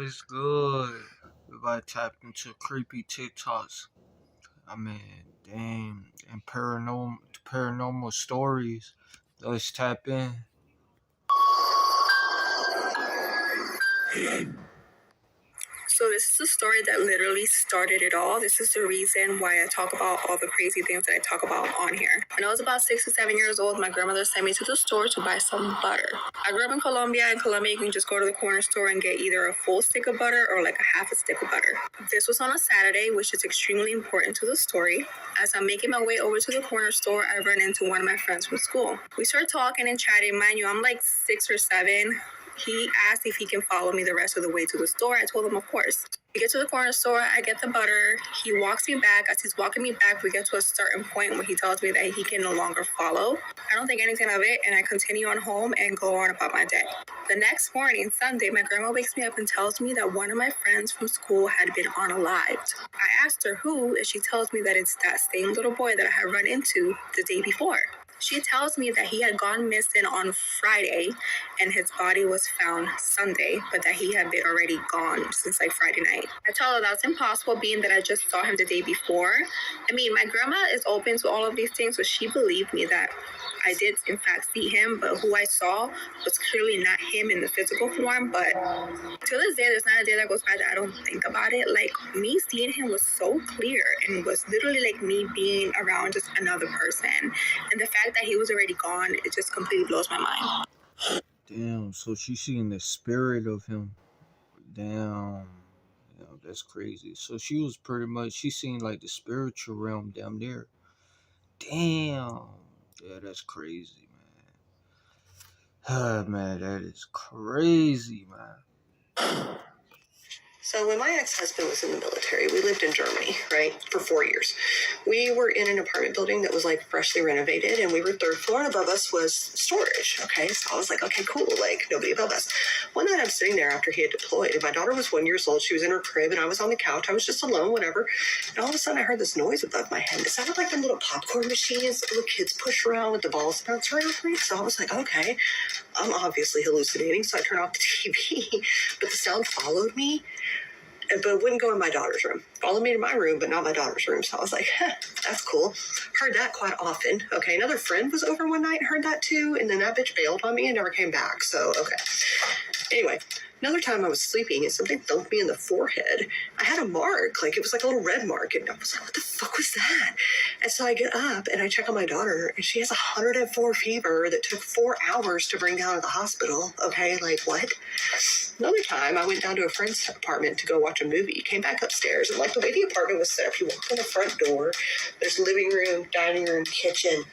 is good? Everybody tapped into creepy TikToks. I mean, damn, and paranormal stories. Let's tap in. So this is a story that literally started it all. This is the reason why I talk about all the crazy things that I talk about on here. When I was about 6 or 7 years old, my grandmother sent me to the store to buy some butter. I grew up in Colombia. In Colombia, you can just go to the corner store and get either a full stick of butter or like a half a stick of butter. This was on a Saturday, which is extremely important to the story. As I'm making my way over to the corner store, I run into one of my friends from school. We start talking and chatting. Mind you, I'm like 6 or 7. He asked if he can follow me the rest of the way to the store. I told him, of course. We get to the corner store. I get the butter. He walks me back. As he's walking me back, we get to a certain point where he tells me that he can no longer follow. I don't think anything of it, and I continue on home and go on about my day. The next morning, Sunday, my grandma wakes me up and tells me that one of my friends from school had been unalived. I asked her who, and she tells me that it's that same little boy that I had run into the day before. She tells me that he had gone missing on Friday and his body was found Sunday, but that he had been already gone since like Friday night. I tell her that's impossible, being that I just saw him the day before. I mean, my grandma is open to all of these things, so she believed me that I did in fact see him, but who I saw was clearly not him in the physical form. But to this day, there's not a day that goes by that I don't think about it. Like, me seeing him was so clear and was literally like me being around just another person. And the fact that he was already gone, it just completely blows my mind. Damn, so she seen the spirit of him. Damn. Yeah, that's crazy. So she seen like the spiritual realm down there. Damn. Yeah, that's crazy, man. Ah, man, that is crazy, man. So when my ex-husband was in the military, we lived in Germany, right, for 4 years. We were in an apartment building that was like freshly renovated, and we were third floor, and above us was storage, okay? So I was like, okay, cool, like nobody above us. One night I'm sitting there after he had deployed, and my daughter was 1 year old. She was in her crib, and I was on the couch. I was just alone, whatever. And all of a sudden I heard this noise above my head. It sounded like the little popcorn machines that little kids push around with the balls bouncing around. So I was like, okay, I'm obviously hallucinating. So I turned off the TV, but the sound followed me. But it wouldn't go in my daughter's room. Followed me to my room, but not my daughter's room. So I was like, that's cool. Heard that quite often. Okay, another friend was over one night and heard that too, and then that bitch bailed on me and never came back. So, okay. Anyway, another time I was sleeping and something thumped me in the forehead. I had a mark, like it was like a little red mark, and I was like, what the fuck was that? And so I get up and I check on my daughter, and she has 104 fever that took 4 hours to bring down to the hospital. Okay, like what? Another time I went down to a friend's apartment to go watch a movie, came back upstairs, and like the way the apartment was set up, you walk in the front door, there's living room, dining room, kitchen,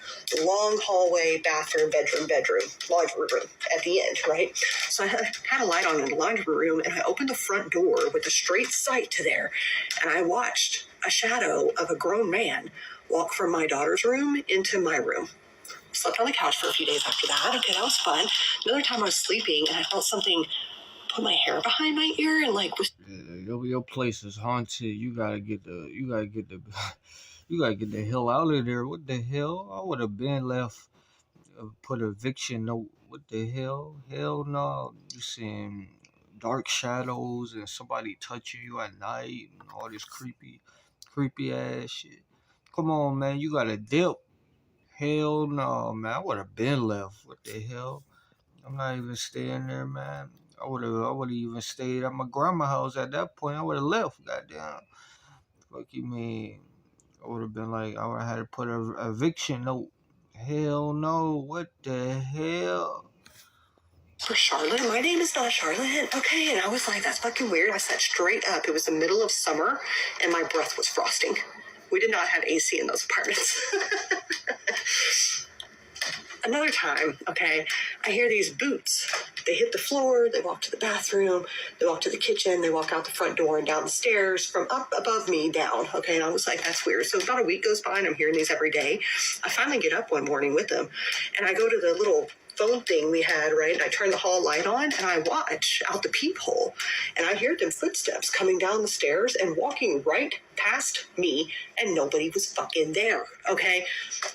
long hallway, bathroom, bedroom, laundry room at the end, right? So I had a light on in the laundry room, and I opened the front door with a straight sight to there, and I watched a shadow of a grown man walk from my daughter's room into my room. Slept on the couch for a few days after that. Okay, that was fun. Another time I was sleeping, and I felt something put my hair behind my ear and like was your place is haunted. You gotta get the you gotta get the hell out of there. What the hell? I would have been left. Put eviction note. What the hell? Hell no. You seeing dark shadows and somebody touching you at night and all this creepy ass shit. Come on, man. You gotta dip. Hell no, man. I would have been left. What the hell? I'm not even staying there, man. I would have even stayed at my grandma's house at that point. I would have left, goddamn. Fuck you mean? I would have been like, I would have had to put a eviction note. Hell no, what the hell? for Charlotte. My name is not Charlotte. Okay. And I was like, that's fucking weird. I sat straight up. It was the middle of summer and my breath was frosting. We did not have AC in those apartments. Another time, okay, I hear these boots. They hit the floor, they walk to the bathroom, they walk to the kitchen, they walk out the front door and down the stairs from up above me down, okay, and I was like, that's weird. So about a week goes by and I'm hearing these every day. I finally get up one morning with them, and I go to the little phone thing we had, right, and I turn the hall light on, and I watch out the peephole, and I hear them footsteps coming down the stairs and walking right past me, and nobody was fucking there, okay?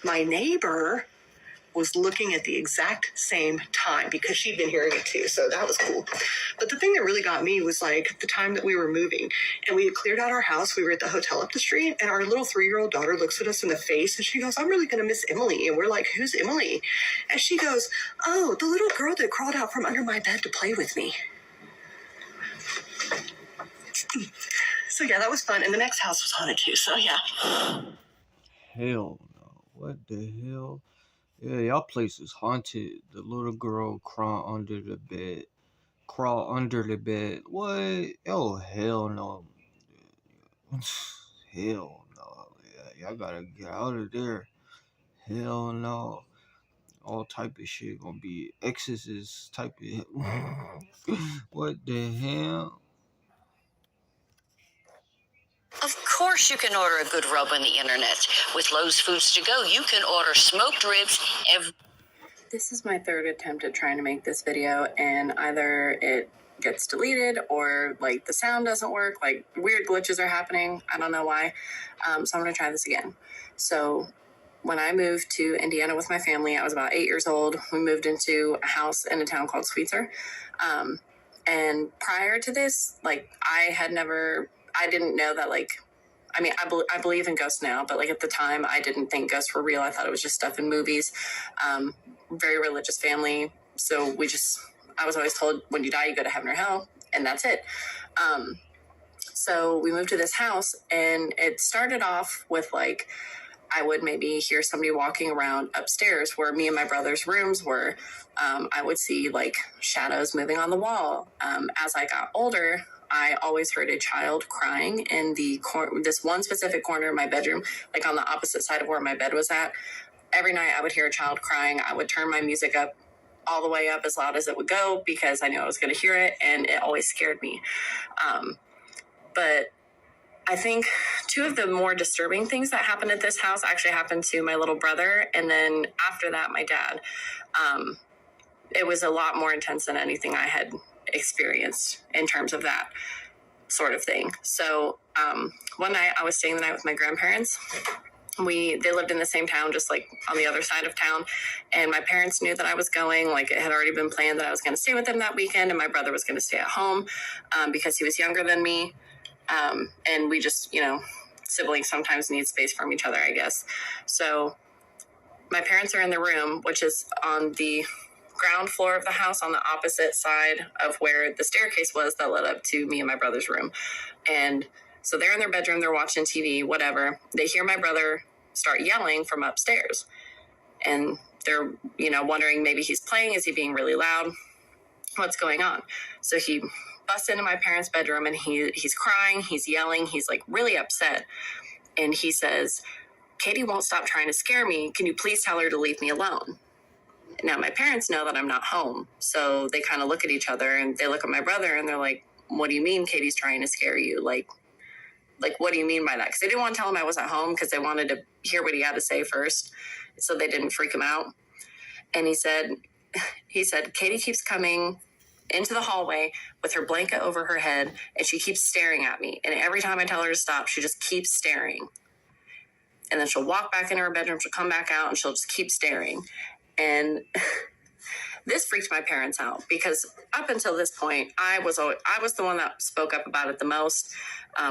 My neighbor was looking at the exact same time because she'd been hearing it too. So that was cool. But the thing that really got me was like the time that we were moving and we had cleared out our house. We were at the hotel up the street and our little 3-year-old daughter looks at us in the face and she goes, "I'm really going to miss Emily." And we're like, "Who's Emily?" And she goes, "Oh, the little girl that crawled out from under my bed to play with me." So yeah, that was fun. And the next house was haunted too. So yeah. Hell no. What the hell? Yeah, y'all place is haunted. The little girl crawl under the bed. Crawl under the bed. What? Oh, hell no. Hell no. Yeah, y'all gotta get out of there. Hell no. All type of shit gonna be exorcist type of what the hell? Of course you can order a good rub on the internet. With Lowe's Foods to Go, you can order smoked ribs every... This is my third attempt at trying to make this video, and either it gets deleted or like the sound doesn't work, like weird glitches are happening. I don't know why. So I'm gonna try this again. So when I moved to Indiana with my family, I was about 8 years old. We moved into a house in a town called Sweetser. And prior to this, like I didn't know that, like, I mean, I believe in ghosts now, but like at the time I didn't think ghosts were real. I thought it was just stuff in movies. Very religious family. So I was always told when you die, you go to heaven or hell, and that's it. So we moved to this house and it started off with like, I would maybe hear somebody walking around upstairs where me and my brother's rooms were. I would see like shadows moving on the wall. As I got older, I always heard a child crying in this one specific corner of my bedroom, like on the opposite side of where my bed was at. Every night I would hear a child crying. I would turn my music up all the way up as loud as it would go because I knew I was going to hear it, and it always scared me. But I think two of the more disturbing things that happened at this house actually happened to my little brother, and then after that, my dad. It was a lot more intense than anything I had experienced in terms of that sort of thing. So one night I was staying the night with my grandparents. They lived in the same town, just like on the other side of town. And my parents knew that I was going. Like, it had already been planned that I was going to stay with them that weekend, and my brother was going to stay at home because he was younger than me. And we just, siblings sometimes need space from each other, I guess. So my parents are in the room, which is on the ground floor of the house on the opposite side of where the staircase was that led up to me and my brother's room. And so they're in their bedroom, they're watching TV, whatever. They hear my brother start yelling from upstairs. And they're, wondering maybe he's playing. Is he being really loud? What's going on? So he busts into my parents' bedroom and he's crying, he's yelling, he's like really upset. And he says, "Katie won't stop trying to scare me. Can you please tell her to leave me alone?" Now, my parents know that I'm not home. So they kind of look at each other and they look at my brother and they're like, "What do you mean Katie's trying to scare you? Like, what do you mean by that?" Because they didn't want to tell him I wasn't home because they wanted to hear what he had to say first. So they didn't freak him out. And he said, "Katie keeps coming into the hallway with her blanket over her head and she keeps staring at me. And every time I tell her to stop, she just keeps staring. And then she'll walk back into her bedroom, she'll come back out and she'll just keep staring." And this freaked my parents out because up until this point, I was the one that spoke up about it the most.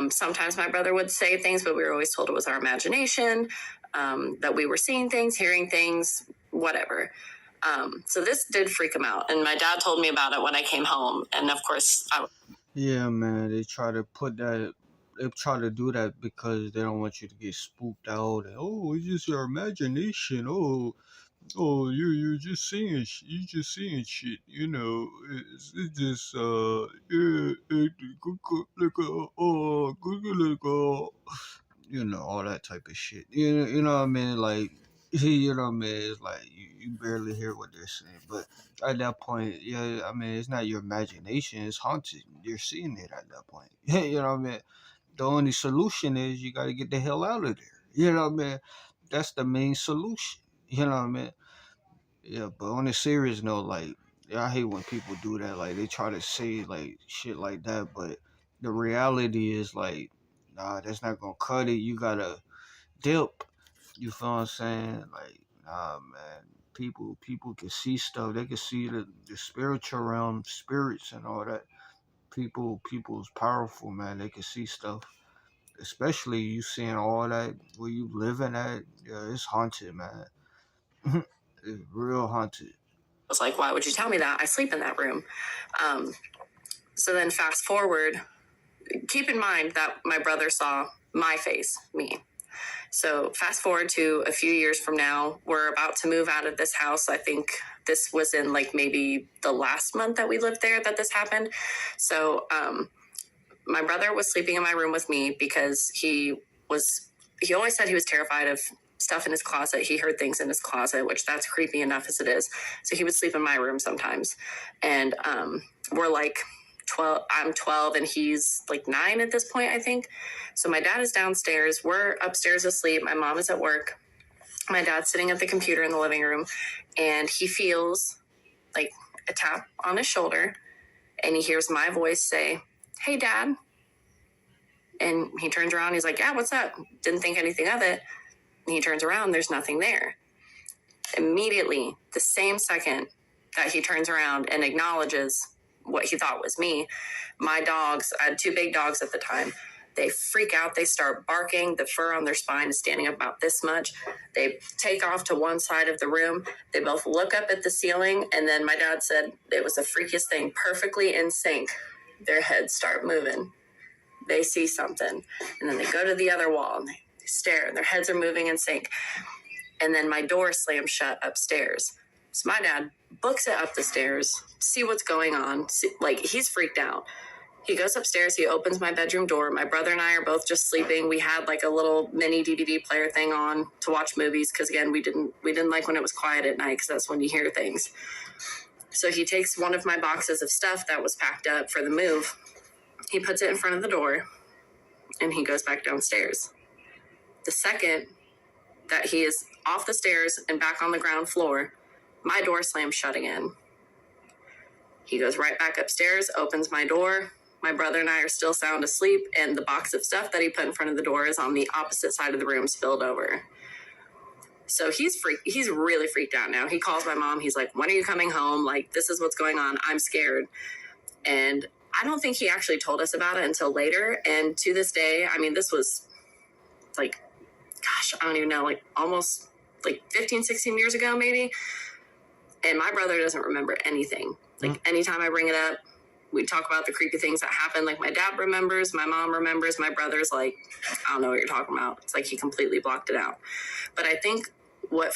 Sometimes my brother would say things, but we were always told it was our imagination, that we were seeing things, hearing things, whatever. So this did freak him out. And my dad told me about it when I came home. And of course, Yeah, man, they try to do that because they don't want you to get spooked out. And, oh, it's just your imagination. Oh, you're just seeing shit. It's just all that type of shit. You know what I mean? Like, you know what I mean? It's like you barely hear what they're saying, but at that point, yeah, I mean, it's not your imagination; it's haunted. You're seeing it at that point. You know what I mean? The only solution is you got to get the hell out of there. You know what I mean? That's the main solution. You know what I mean? Yeah, but on a serious note, like, I hate when people do that. Like, they try to say like shit like that, but the reality is like, nah, that's not gonna cut it. You gotta dip. You feel what I'm saying? Like, nah, man. people can see stuff. They can see the spiritual realm, spirits and all that. People's powerful, man. They can see stuff. Especially you seeing all that where you living at. Yeah, it's haunted, man. It's real haunted. I was like, why would you tell me that? I sleep in that room. So then fast forward, keep in mind that my brother saw my face, me. So fast forward to a few years from now, we're about to move out of this house. I think this was in like maybe the last month that we lived there that this happened. So my brother was sleeping in my room with me because he always said he was terrified of stuff in his closet. He heard things in his closet, which that's creepy enough as it is. So he would sleep in my room sometimes. And we're like 12, I'm 12 and he's like 9 at this point, I think. So my dad is downstairs. We're upstairs asleep. My mom is at work. My dad's sitting at the computer in the living room and he feels like a tap on his shoulder and he hears my voice say, "Hey, Dad." And he turns around. He's like, "Yeah, what's up?" Didn't think anything of it. And he turns around. There's nothing there. Immediately, the same second that he turns around and acknowledges what he thought was me, my dogs, I had 2 big dogs at the time, they freak out. They start barking. The fur on their spine is standing up about this much. They take off to one side of the room. They both look up at the ceiling. And then my dad said it was the freakiest thing, perfectly in sync. Their heads start moving. They see something. And then they go to the other wall and they stare. And their heads are moving in sync. And then my door slams shut upstairs. So my dad books it up the stairs, see what's going on. Like, he's freaked out. He goes upstairs. He opens my bedroom door. My brother and I are both just sleeping. We had like a little mini DVD player thing on to watch movies because, again, we didn't like when it was quiet at night because that's when you hear things. So he takes one of my boxes of stuff that was packed up for the move. He puts it in front of the door and he goes back downstairs. The second that he is off the stairs and back on the ground floor, my door slams shut again. He goes right back upstairs, opens my door. My brother and I are still sound asleep, and the box of stuff that he put in front of the door is on the opposite side of the room, spilled over. So he's really freaked out now. He calls my mom. He's like, "When are you coming home? Like, this is what's going on. I'm scared." And I don't think he actually told us about it until later. And to this day, I mean, this was like, gosh, I don't even know, like almost like 15, 16 years ago, maybe. And my brother doesn't remember anything. Like, anytime I bring it up, we talk about the creepy things that happen. Like, my dad remembers, my mom remembers, my brother's like, "I don't know what you're talking about." It's like he completely blocked it out. But I think what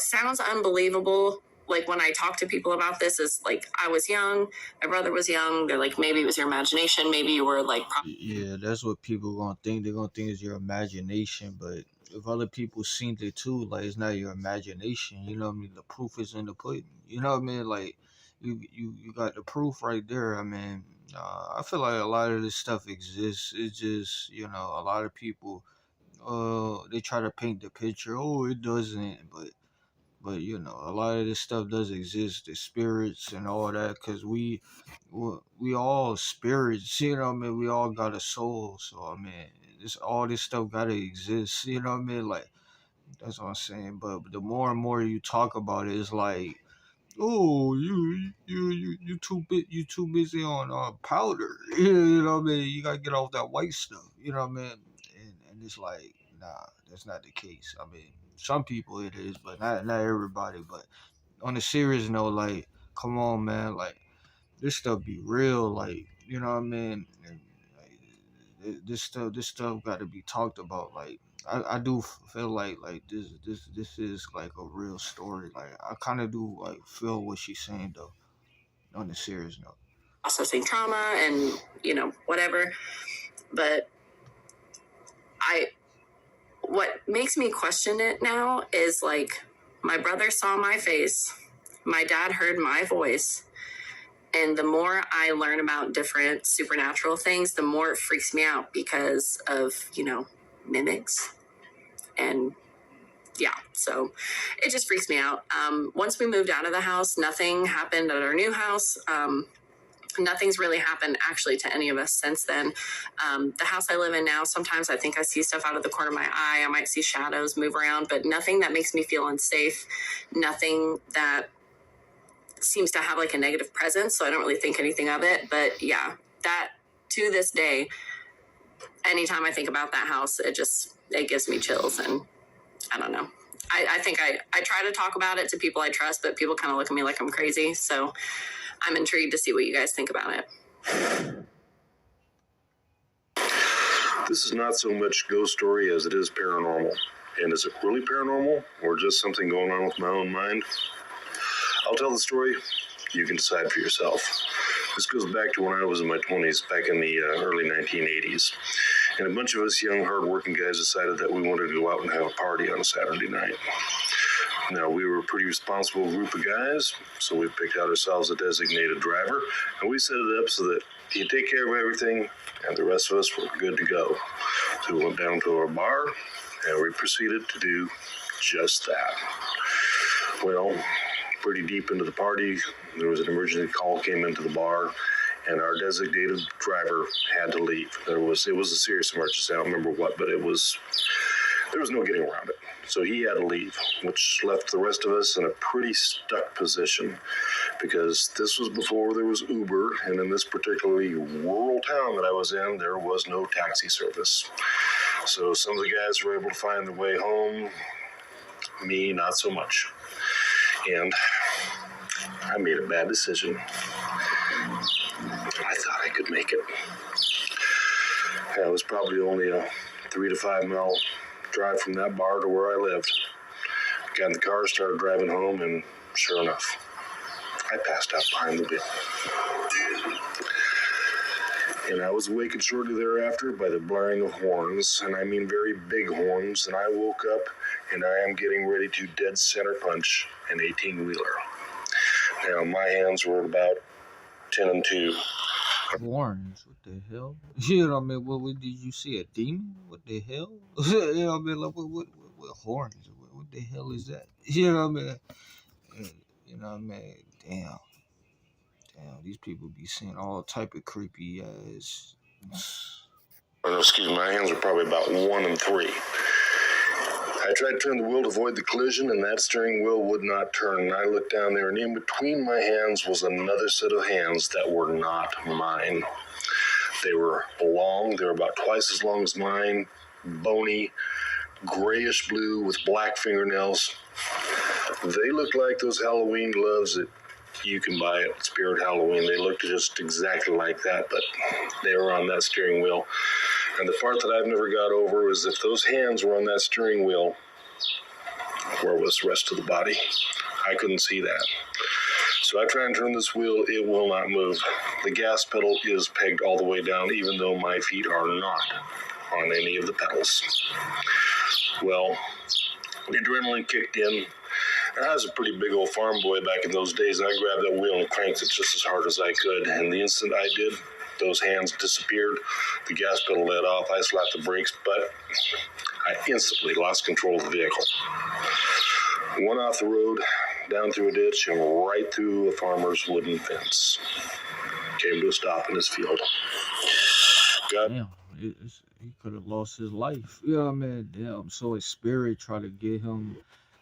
sounds unbelievable, like when I talk to people about this, is like, I was young, my brother was young. They're like, maybe it was your imagination. Maybe you were like... Yeah, that's what people gonna think. They're gonna think it's your imagination, but if other people seen it too, like, it's not your imagination. You know what I mean? The proof is in the pudding. You know what I mean? Like, you got the proof right there. I mean, I feel like a lot of this stuff exists. It's just, a lot of people, they try to paint the picture. Oh, it doesn't, but a lot of this stuff does exist. The spirits and all that, because we all spirits. You know what I mean? We all got a soul. So I mean, all this stuff gotta exist. You know what I mean? Like, that's what I'm saying. But the more and more you talk about it, it's like, "Oh, you too busy on powder." You know what I mean? You gotta get off that white stuff. You know what I mean? And it's like, nah, that's not the case. I mean, some people it is, but not everybody. But on a serious note, like, come on, man, like, this stuff be real, like, you know what I mean? And, like, this stuff got to be talked about. Like, I do feel like this is like a real story. Like, I kind of do like feel what she's saying though. On a serious note, processing trauma and whatever. But what makes me question it now is, like, my brother saw my face, my dad heard my voice, and the more I learn about different supernatural things, the more it freaks me out because of, mimics. And yeah, so it just freaks me out. Once we moved out of the house, nothing happened at our new house. nothing's really happened actually to any of us since then. The house I live in now, sometimes I think I see stuff out of the corner of my eye. I might see shadows move around, but nothing that makes me feel unsafe. Nothing that seems to have like a negative presence. So I don't really think anything of it. But yeah, that to this day, anytime I think about that house, it gives me chills. And I don't know. I think I try to talk about it to people I trust, but people kind of look at me like I'm crazy. So I'm intrigued to see what you guys think about it. This is not so much ghost story as it is paranormal. And is it really paranormal or just something going on with my own mind? I'll tell the story. You can decide for yourself. This goes back to when I was in my 20s, back in the early 1980s. And a bunch of us young, hard-working guys decided that we wanted to go out and have a party on a Saturday night. Now, we were a pretty responsible group of guys, so we picked out ourselves a designated driver, and we set it up so that he'd take care of everything, and the rest of us were good to go. So we went down to our bar, and we proceeded to do just that. Well, pretty deep into the party, there was an emergency call came into the bar, and our designated driver had to leave. It was a serious emergency. I don't remember what, but there was no getting around it. So he had to leave, which left the rest of us in a pretty stuck position because this was before there was Uber, and in this particularly rural town that I was in, there was no taxi service. So some of the guys were able to find their way home, me not so much. And I made a bad decision. I thought I could make it. It was probably only a 3 to 5 mile drive from that bar to where I lived. Got in the car, started driving home, and sure enough, I passed out behind the wheel. And I was awakened shortly thereafter by the blaring of horns, and I mean very big horns, and I woke up and I am getting ready to dead center punch an 18-wheeler. Now, my hands were at about 10 and 2. Horns, what the hell? You know what I mean? What did you see? A demon? What the hell? You know what I mean? Like, what horns? What the hell is that? You know what I mean? You know what I mean? Damn, these people be seeing all type of creepy ass. Excuse me, my hands were probably about 1 and 3. I tried to turn the wheel to avoid the collision, and that steering wheel would not turn. And I looked down there, and in between my hands was another set of hands that were not mine. They were long. They were about twice as long as mine, bony, grayish blue with black fingernails. They looked like those Halloween gloves that you can buy at Spirit Halloween. They looked just exactly like that, but they were on that steering wheel. And the part that I've never got over is if those hands were on that steering wheel, where was the rest of the body? I couldn't see that. So I try and turn this wheel, it will not move. The gas pedal is pegged all the way down, even though my feet are not on any of the pedals. Well, the adrenaline kicked in. And I was a pretty big old farm boy back in those days, and I grabbed that wheel and cranked it just as hard as I could. And the instant I did, those hands disappeared. The gas pedal let off. I slapped the brakes, but I instantly lost control of the vehicle. Went off the road, down through a ditch, and right through a farmer's wooden fence. Came to a stop in his field. Damn, he could have lost his life. You know what I mean? Damn, so his spirit tried to get him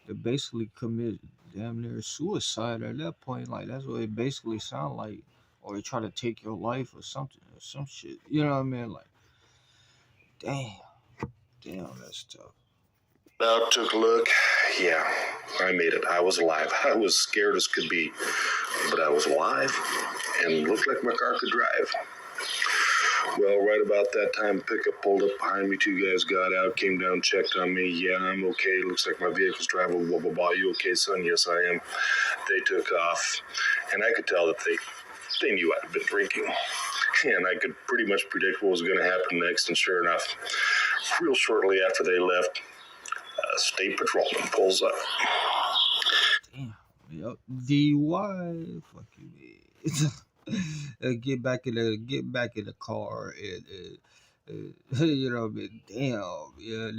to basically commit damn near suicide at that point. Like, that's what it basically sounded like. Or he try to take your life or something, or some shit. You know what I mean? Like, damn, that's tough. Out, took a look. Yeah, I made it. I was alive. I was scared as could be, but I was alive and looked like my car could drive. Well, right about that time, pickup pulled up behind me. 2 guys got out, came down, checked on me. Yeah, I'm okay. Looks like my vehicle's driving. Blah, blah, blah. You okay, son? Yes, I am. They took off, and I could tell that they knew I'd been drinking. And I could pretty much predict what was going to happen next, and sure enough, real shortly after they left, a state patrolman pulls up. Damn. Yep. DUI. Fuck you, man. Get back in the car and you know what I mean? Damn. Yeah,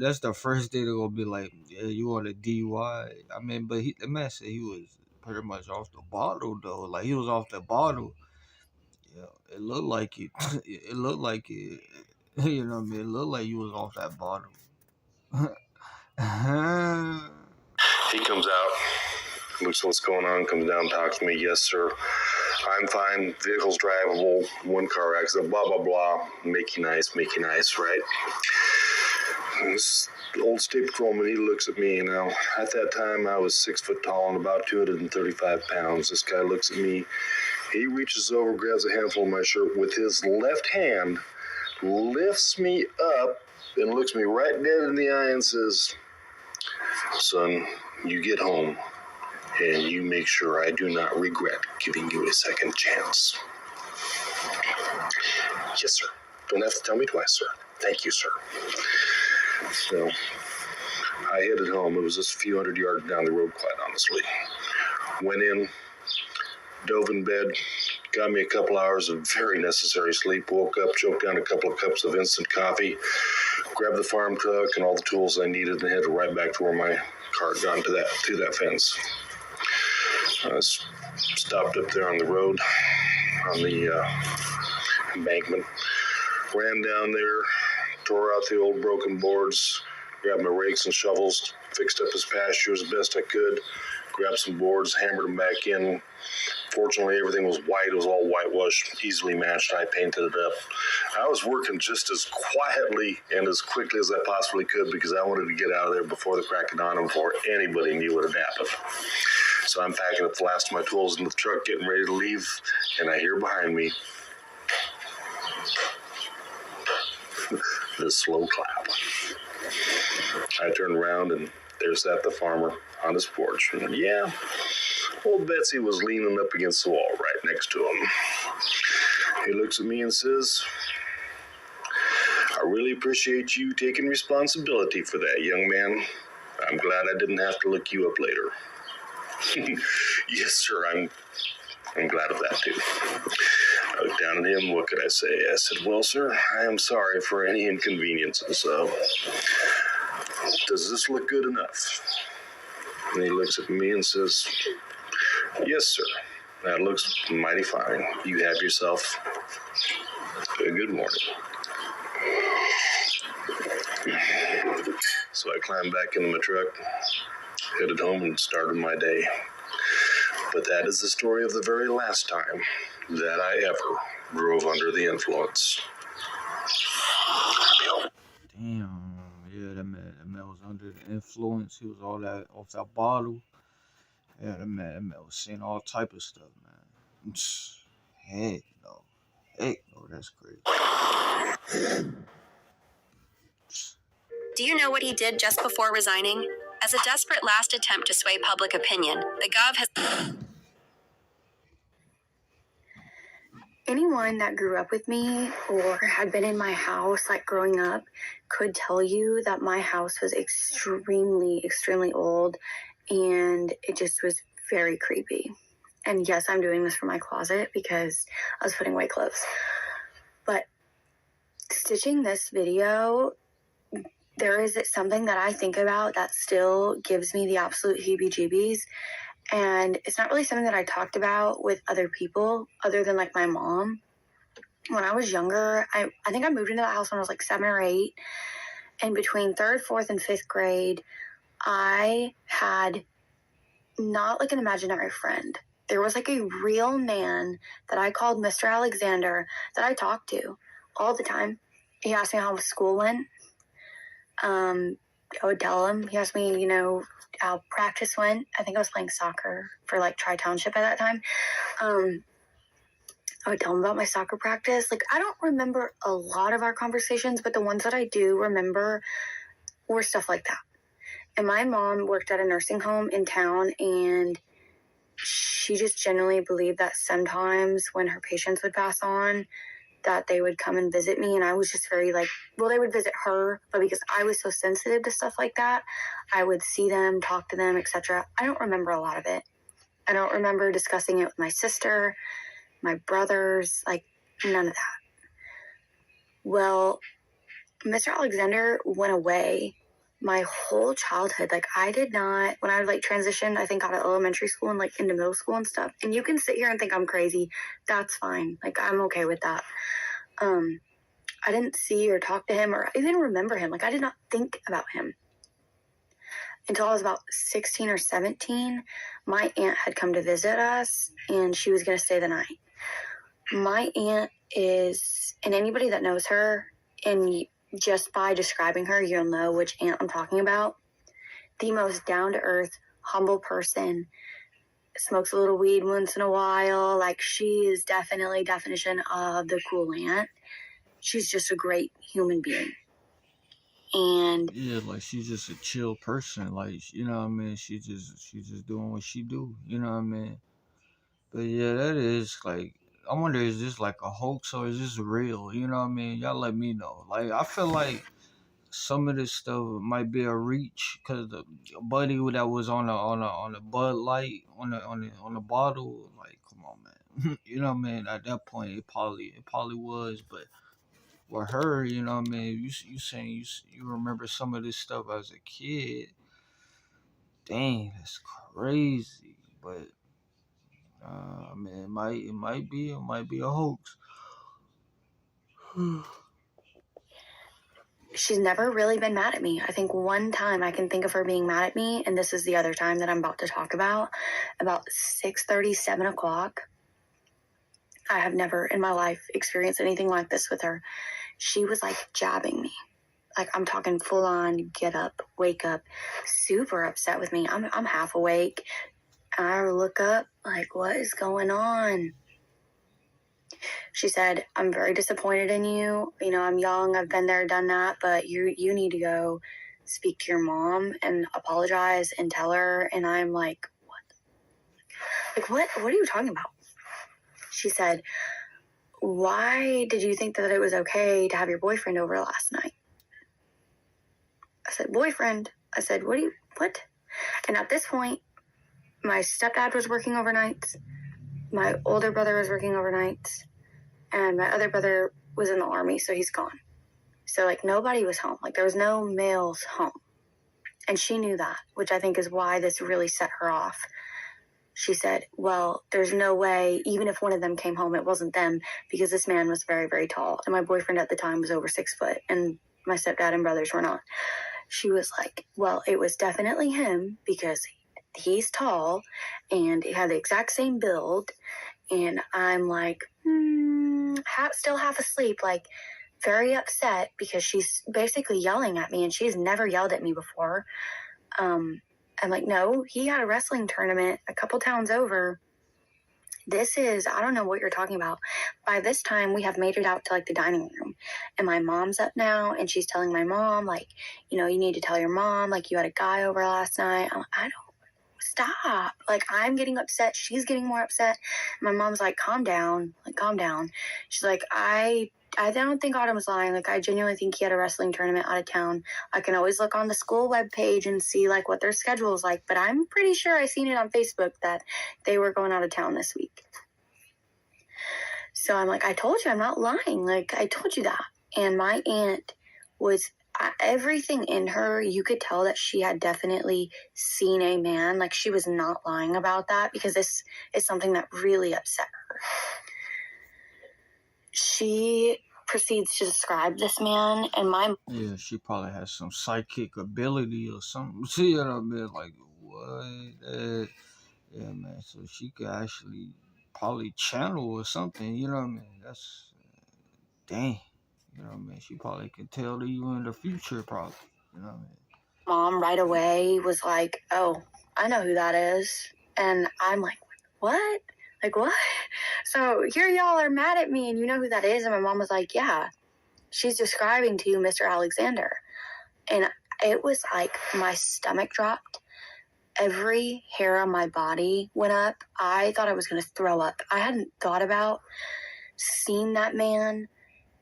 that's the first thing they're gonna be like, yeah, you on a DUI. I mean, but the man said he was pretty much off the bottle though. Like, he was off the bottle. Yeah, it looked like it. It looked like it. You know what I mean? It looked like you was off that bottle. He comes out, looks what's going on, comes down, talks to me. Yes, sir. I'm fine. Vehicle's drivable. One car accident. Blah blah blah. Make you nice, right? This old state patrolman, he looks at me. At that time, I was 6 foot tall and about 235 pounds. This guy looks at me. He reaches over, grabs a handful of my shirt with his left hand, lifts me up, and looks me right dead in the eye and says, "Son, you get home, and you make sure I do not regret giving you a second chance." Yes, sir. Don't have to tell me twice, sir. Thank you, sir. So I headed home. It was just a few hundred yards down the road, quite honestly. Went in, dove in bed, got me a couple hours of very necessary sleep, woke up, choked down a couple of cups of instant coffee, grabbed the farm truck and all the tools I needed, and headed right back to where my car had gone through that fence. I stopped up there on the road, on the embankment, ran down there, tore out the old broken boards, grabbed my rakes and shovels, fixed up his pasture as best I could, grabbed some boards, hammered them back in. Fortunately, everything was white. It was all whitewashed, easily matched. I painted it up. I was working just as quietly and as quickly as I possibly could because I wanted to get out of there before the crack of dawn and before anybody knew what had happened. So I'm packing up the last of my tools in the truck, getting ready to leave, and I hear behind me this slow clap. I turn around, and there sat the farmer on his porch. And yeah, old Betsy was leaning up against the wall right next to him. He looks at me and says, "I really appreciate you taking responsibility for that, young man. I'm glad I didn't have to look you up later." Yes, sir, I'm glad of that, too. I looked down at him. What could I say? I said, "Well, sir, I am sorry for any inconveniences. Does this look good enough?" And he looks at me and says, "Yes, sir. That looks mighty fine. You have yourself a good morning." So I climbed back into my truck, headed home, and started my day. But that is the story of the very last time that I ever drove under the influence. Damn, yeah, that man was under the influence. He was all that off that bottle. Yeah, that man was saying all type of stuff, man. Heck no, that's crazy. Do you know what he did just before resigning? As a desperate last attempt to sway public opinion, the Gov has... Anyone that grew up with me or had been in my house, like growing up, could tell you that my house was extremely, extremely old, and it just was very creepy. And yes, I'm doing this from my closet because I was putting away clothes. But stitching this video, there is something that I think about that still gives me the absolute heebie-jeebies. And it's not really something that I talked about with other people other than like my mom. When I was younger, I think I moved into that house when I was like 7 or 8. And between 3rd, 4th, and 5th grade, I had not like an imaginary friend. There was like a real man that I called Mr. Alexander that I talked to all the time. He asked me how school went. I would tell him. He asked me, how practice went. I think I was playing soccer for like Tri-Township at that time. I would tell him about my soccer practice. Like, I don't remember a lot of our conversations, but the ones that I do remember were stuff like that. And my mom worked at a nursing home in town, and she just genuinely believed that sometimes when her patients would pass on, that they would come and visit me. And I was just very they would visit her, but because I was so sensitive to stuff like that, I would see them, talk to them, etc. I don't remember a lot of it. I don't remember discussing it with my sister, my brothers, none of that. Well, Mr. Alexander went away my whole childhood, like I did not, when I like transitioned, I think out of elementary school and like into middle school and stuff. And you can sit here and think I'm crazy. That's fine. Like I'm okay with that. I didn't see or talk to him or even remember him. Like I did not think about him until I was about 16 or 17. My aunt had come to visit us and she was going to stay the night. My aunt is, and anybody that knows her, and just by describing her, you'll know which aunt I'm talking about. The most down-to-earth, humble person. Smokes a little weed once in a while. Like, she is definitely definition of the cool aunt. She's just a great human being. And yeah, like she's just a chill person. Like, you know what I mean? She's just doing what she do. You know what I mean? But yeah, that is like, I wonder, is this like a hoax or is this real? You know what I mean? Y'all let me know. Like, I feel like some of this stuff might be a reach because the buddy that was on the Bud Light on the bottle, like, come on, man. You know what I mean? At that point, it probably was, but with her, you know what I mean? You saying you remember some of this stuff as a kid? Dang, that's crazy. But I mean, it might be a hoax. she's never really been mad at me. I think one time I can think of her being mad at me, and this is the other time that I'm about to talk about 6:30, 7 o'clock. I have never in my life experienced anything like this with her. She was like jabbing me. Like I'm talking full on, get up, wake up, super upset with me. I'm half awake. I look up like, what is going on? She said, I'm very disappointed in you. You know, I'm young. I've been there, done that. But you need to go speak to your mom and apologize and tell her. And I'm like, what? Like, what are you talking about? She said, why did you think that it was okay to have your boyfriend over last night? I said, boyfriend? I said, what? And at this point, my stepdad was working overnights. My older brother was working overnights. And my other brother was in the Army, so he's gone. So, like, nobody was home. Like, there was no males home. And she knew that, which I think is why this really set her off. She said, well, there's no way, even if one of them came home, it wasn't them, because this man was very, very tall. And my boyfriend at the time was over 6 foot, and my stepdad and brothers were not. She was like, well, it was definitely him, because he's tall, and he had the exact same build. And I'm like, still half asleep, like very upset because she's basically yelling at me and she's never yelled at me before. I'm like, no, he had a wrestling tournament a couple towns over. I don't know what you're talking about. By this time, we have made it out to like the dining room and my mom's up now and she's telling my mom, like, you know, you need to tell your mom, like you had a guy over last night. I'm like, I don't. Stop. Like, I'm getting upset. She's getting more upset. My mom's like, calm down. Like, calm down. She's like, I don't think Autumn's lying. Like, I genuinely think he had a wrestling tournament out of town. I can always look on the school webpage and see, like, what their schedule is like. But I'm pretty sure I seen it on Facebook that they were going out of town this week. So I'm like, I told you I'm not lying. Like, I told you that. And my aunt was... everything in her, you could tell that she had definitely seen a man. Like, she was not lying about that because this is something that really upset her. She proceeds to describe this man, and yeah, she probably has some psychic ability or something. See what I mean? Like, what? Yeah, man. So she could actually probably channel or something. You know what I mean? That's dang. You know what I mean? She probably could tell you in the future, probably. You know what I mean? Mom right away was like, oh, I know who that is. And I'm like, what? Like, what? So here y'all are mad at me and you know who that is? And my mom was like, yeah, she's describing to you Mr. Alexander. And it was like my stomach dropped. Every hair on my body went up. I thought I was going to throw up. I hadn't thought about seeing that man,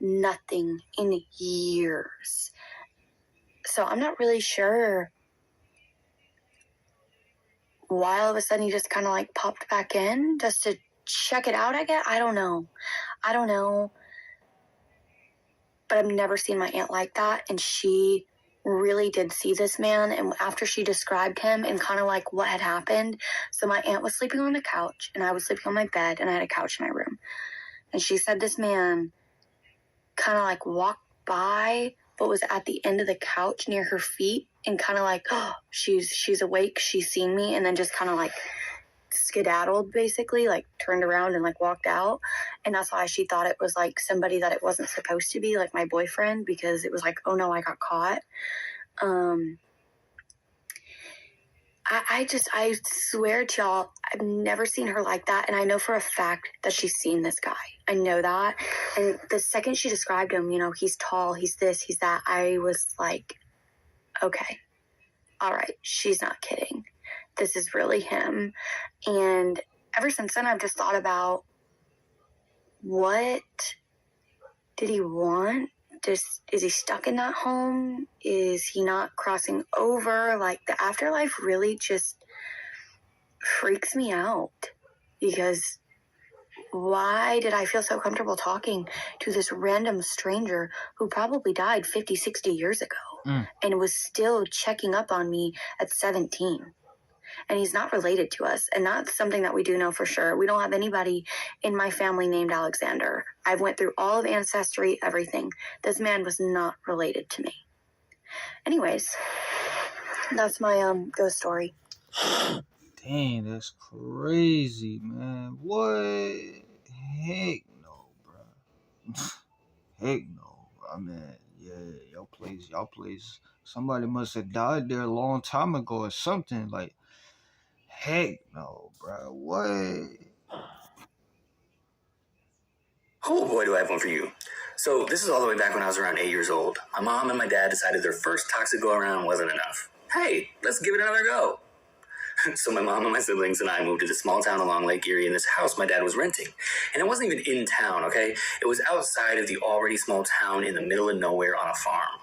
nothing in years. So I'm not really sure why all of a sudden he just kind of like popped back in just to check it out, I guess. I don't know. But I've never seen my aunt like that. And she really did see this man, and after she described him and kind of like what had happened, so my aunt was sleeping on the couch and I was sleeping on my bed, and I had a couch in my room, and she said this man kind of like walked by but was at the end of the couch near her feet, and kind of like, oh, she's awake, she's seen me, and then just kind of like skedaddled, basically, like turned around and like walked out. And that's why she thought it was like somebody that it wasn't supposed to be, like my boyfriend, because it was like, oh no, I got caught. I swear to y'all, I've never seen her like that. And I know for a fact that she's seen this guy. I know that. And the second she described him, you know, he's tall, he's this, he's that, I was like, okay, all right, she's not kidding. This is really him. And ever since then, I've just thought about, what did he want? Is he stuck in that home? Is he not crossing over? Like, the afterlife really just freaks me out, because why did I feel so comfortable talking to this random stranger who probably died 50, 60 years ago and was still checking up on me at 17? And he's not related to us. And that's something that we do know for sure. We don't have anybody in my family named Alexander. I've went through all of Ancestry, everything. This man was not related to me. Anyways, that's my ghost story. Dang, that's crazy, man. What? Heck no, bro. Heck no. I mean, yeah, y'all place. Somebody must have died there a long time ago or something. Like, heck no, bro. What? Oh boy, do I have one for you. So this is all the way back when I was around 8 years old. My mom and my dad decided their first toxic go-around wasn't enough. Hey, let's give it another go. So my mom and my siblings and I moved to this small town along Lake Erie in this house my dad was renting. And it wasn't even in town, okay? It was outside of the already small town in the middle of nowhere on a farm.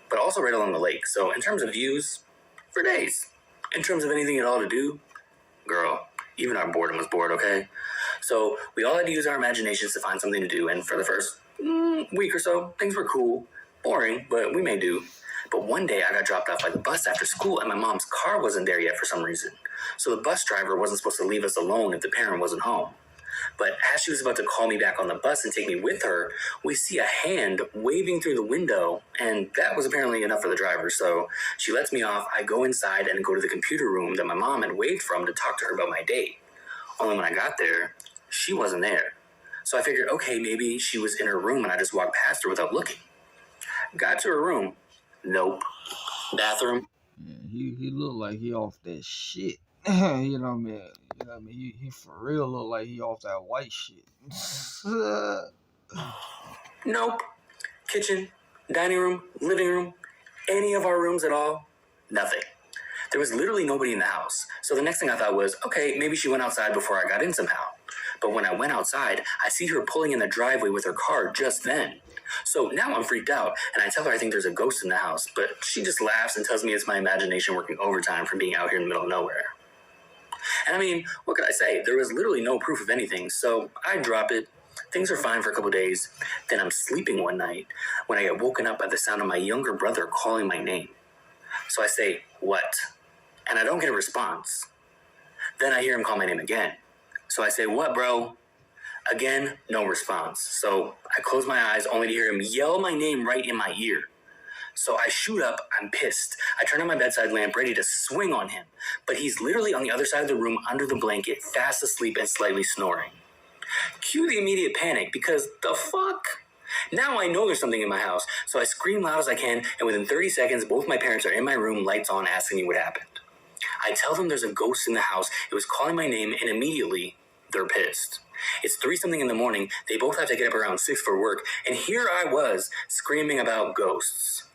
But also right along the lake. So in terms of views, for days. In terms of anything at all to do, girl, even our boredom was bored, okay? So we all had to use our imaginations to find something to do. And for the first week or so, things were cool. Boring, but we made do. But one day I got dropped off by the bus after school, and my mom's car wasn't there yet for some reason. So the bus driver wasn't supposed to leave us alone if the parent wasn't home. But as she was about to call me back on the bus and take me with her, we see a hand waving through the window, and that was apparently enough for the driver. So she lets me off, I go inside and go to the computer room that my mom had waved from to talk to her about my date. Only when I got there, she wasn't there. So I figured, okay, maybe she was in her room and I just walked past her without looking. Got to her room. Nope. Bathroom. Yeah, he looked like he off that shit. You know what I mean? You know what I mean? He for real look like he off that white shit. Nope. Kitchen, dining room, living room, any of our rooms at all, nothing. There was literally nobody in the house. So the next thing I thought was, okay, maybe she went outside before I got in somehow. But when I went outside, I see her pulling in the driveway with her car just then. So now I'm freaked out, and I tell her I think there's a ghost in the house, but she just laughs and tells me it's my imagination working overtime from being out here in the middle of nowhere. And I mean, what could I say? There was literally no proof of anything, so I drop it. Things are fine for a couple days. Then I'm sleeping one night when I get woken up by the sound of my younger brother calling my name. So I say, what? And I don't get a response. Then I hear him call my name again. So I say, what, bro? Again, no response. So I close my eyes only to hear him yell my name right in my ear. So I shoot up, I'm pissed. I turn on my bedside lamp ready to swing on him, but he's literally on the other side of the room under the blanket, fast asleep and slightly snoring. Cue the immediate panic, because the fuck? Now I know there's something in my house, so I scream loud as I can, and within 30 seconds, both my parents are in my room, lights on, asking me what happened. I tell them there's a ghost in the house, it was calling my name, and immediately, they're pissed. It's 3-something in the morning, they both have to get up around 6 for work, and here I was, screaming about ghosts.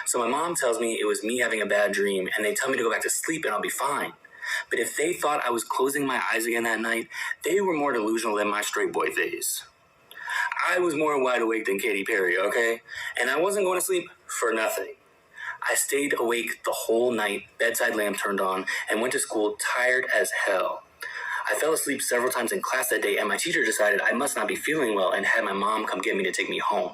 So my mom tells me it was me having a bad dream, and they tell me to go back to sleep and I'll be fine. But if they thought I was closing my eyes again that night, they were more delusional than my straight boy phase. I was more wide awake than Katy Perry, okay? And I wasn't going to sleep for nothing. I stayed awake the whole night, bedside lamp turned on, and went to school tired as hell. I fell asleep several times in class that day, and my teacher decided I must not be feeling well and had my mom come get me to take me home.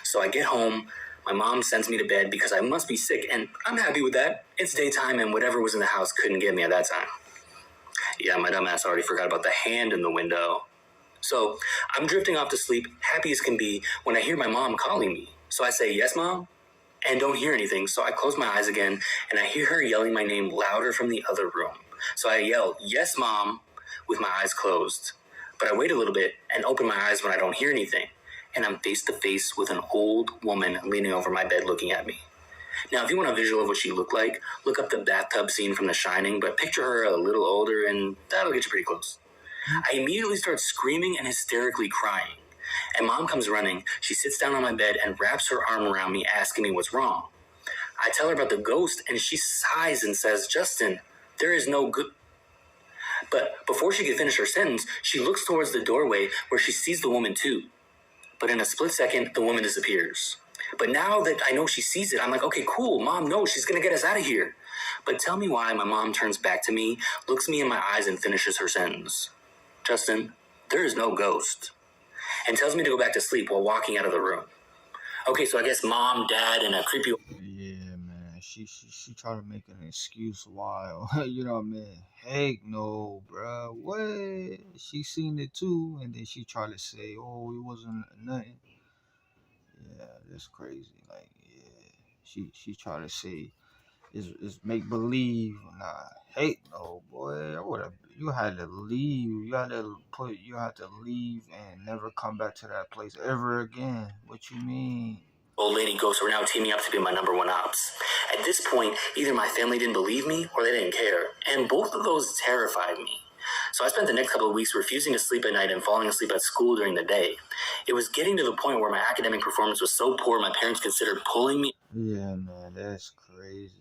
So I get home, My mom sends me to bed because I must be sick, and I'm happy with that. It's daytime, and whatever was in the house couldn't get me at that time. Yeah, my dumbass already forgot about the hand in the window. So I'm drifting off to sleep, happy as can be, when I hear my mom calling me. So I say, "Yes, Mom?" and don't hear anything. So I close my eyes again, and I hear her yelling my name louder from the other room. So I yell, "Yes, Mom," with my eyes closed. But I wait a little bit and open my eyes when I don't hear anything. And I'm face to face with an old woman leaning over my bed looking at me. Now, if you want a visual of what she looked like, look up the bathtub scene from The Shining, but picture her a little older and that'll get you pretty close. I immediately start screaming and hysterically crying. And Mom comes running. She sits down on my bed and wraps her arm around me, asking me what's wrong. I tell her about the ghost, and she sighs and says, "Justin, there is no good..." But before she could finish her sentence, she looks towards the doorway where she sees the woman too. But in a split second, the woman disappears. But now that I know she sees it, I'm like, okay, cool, Mom, no, she's gonna get us out of here. But tell me why my mom turns back to me, looks me in my eyes, and finishes her sentence. "Justin, there is no ghost." And tells me to go back to sleep while walking out of the room. Okay, so I guess Mom, Dad, and a creepy... Yeah, man. She tried to make an excuse why. You know what I mean? Heck no, bruh. What? She seen it too, and then she tried to say, "Oh, it wasn't nothing." Yeah, that's crazy. Like, yeah, she tried to say it's make believe. Nah, heck no, boy. I would have. You had to leave. You had to leave and never come back to that place ever again. What you mean? old lady ghosts were now teaming up to be my number one ops. At this point, either my family didn't believe me or they didn't care, and both of those terrified me. So I spent the next couple of weeks refusing to sleep at night and falling asleep at school during the day. It was getting to the point where my academic performance was so poor my parents considered pulling me... Yeah, man, that's crazy.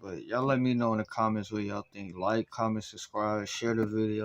But y'all let me know in the comments what y'all think. Like, comment, subscribe, share the video.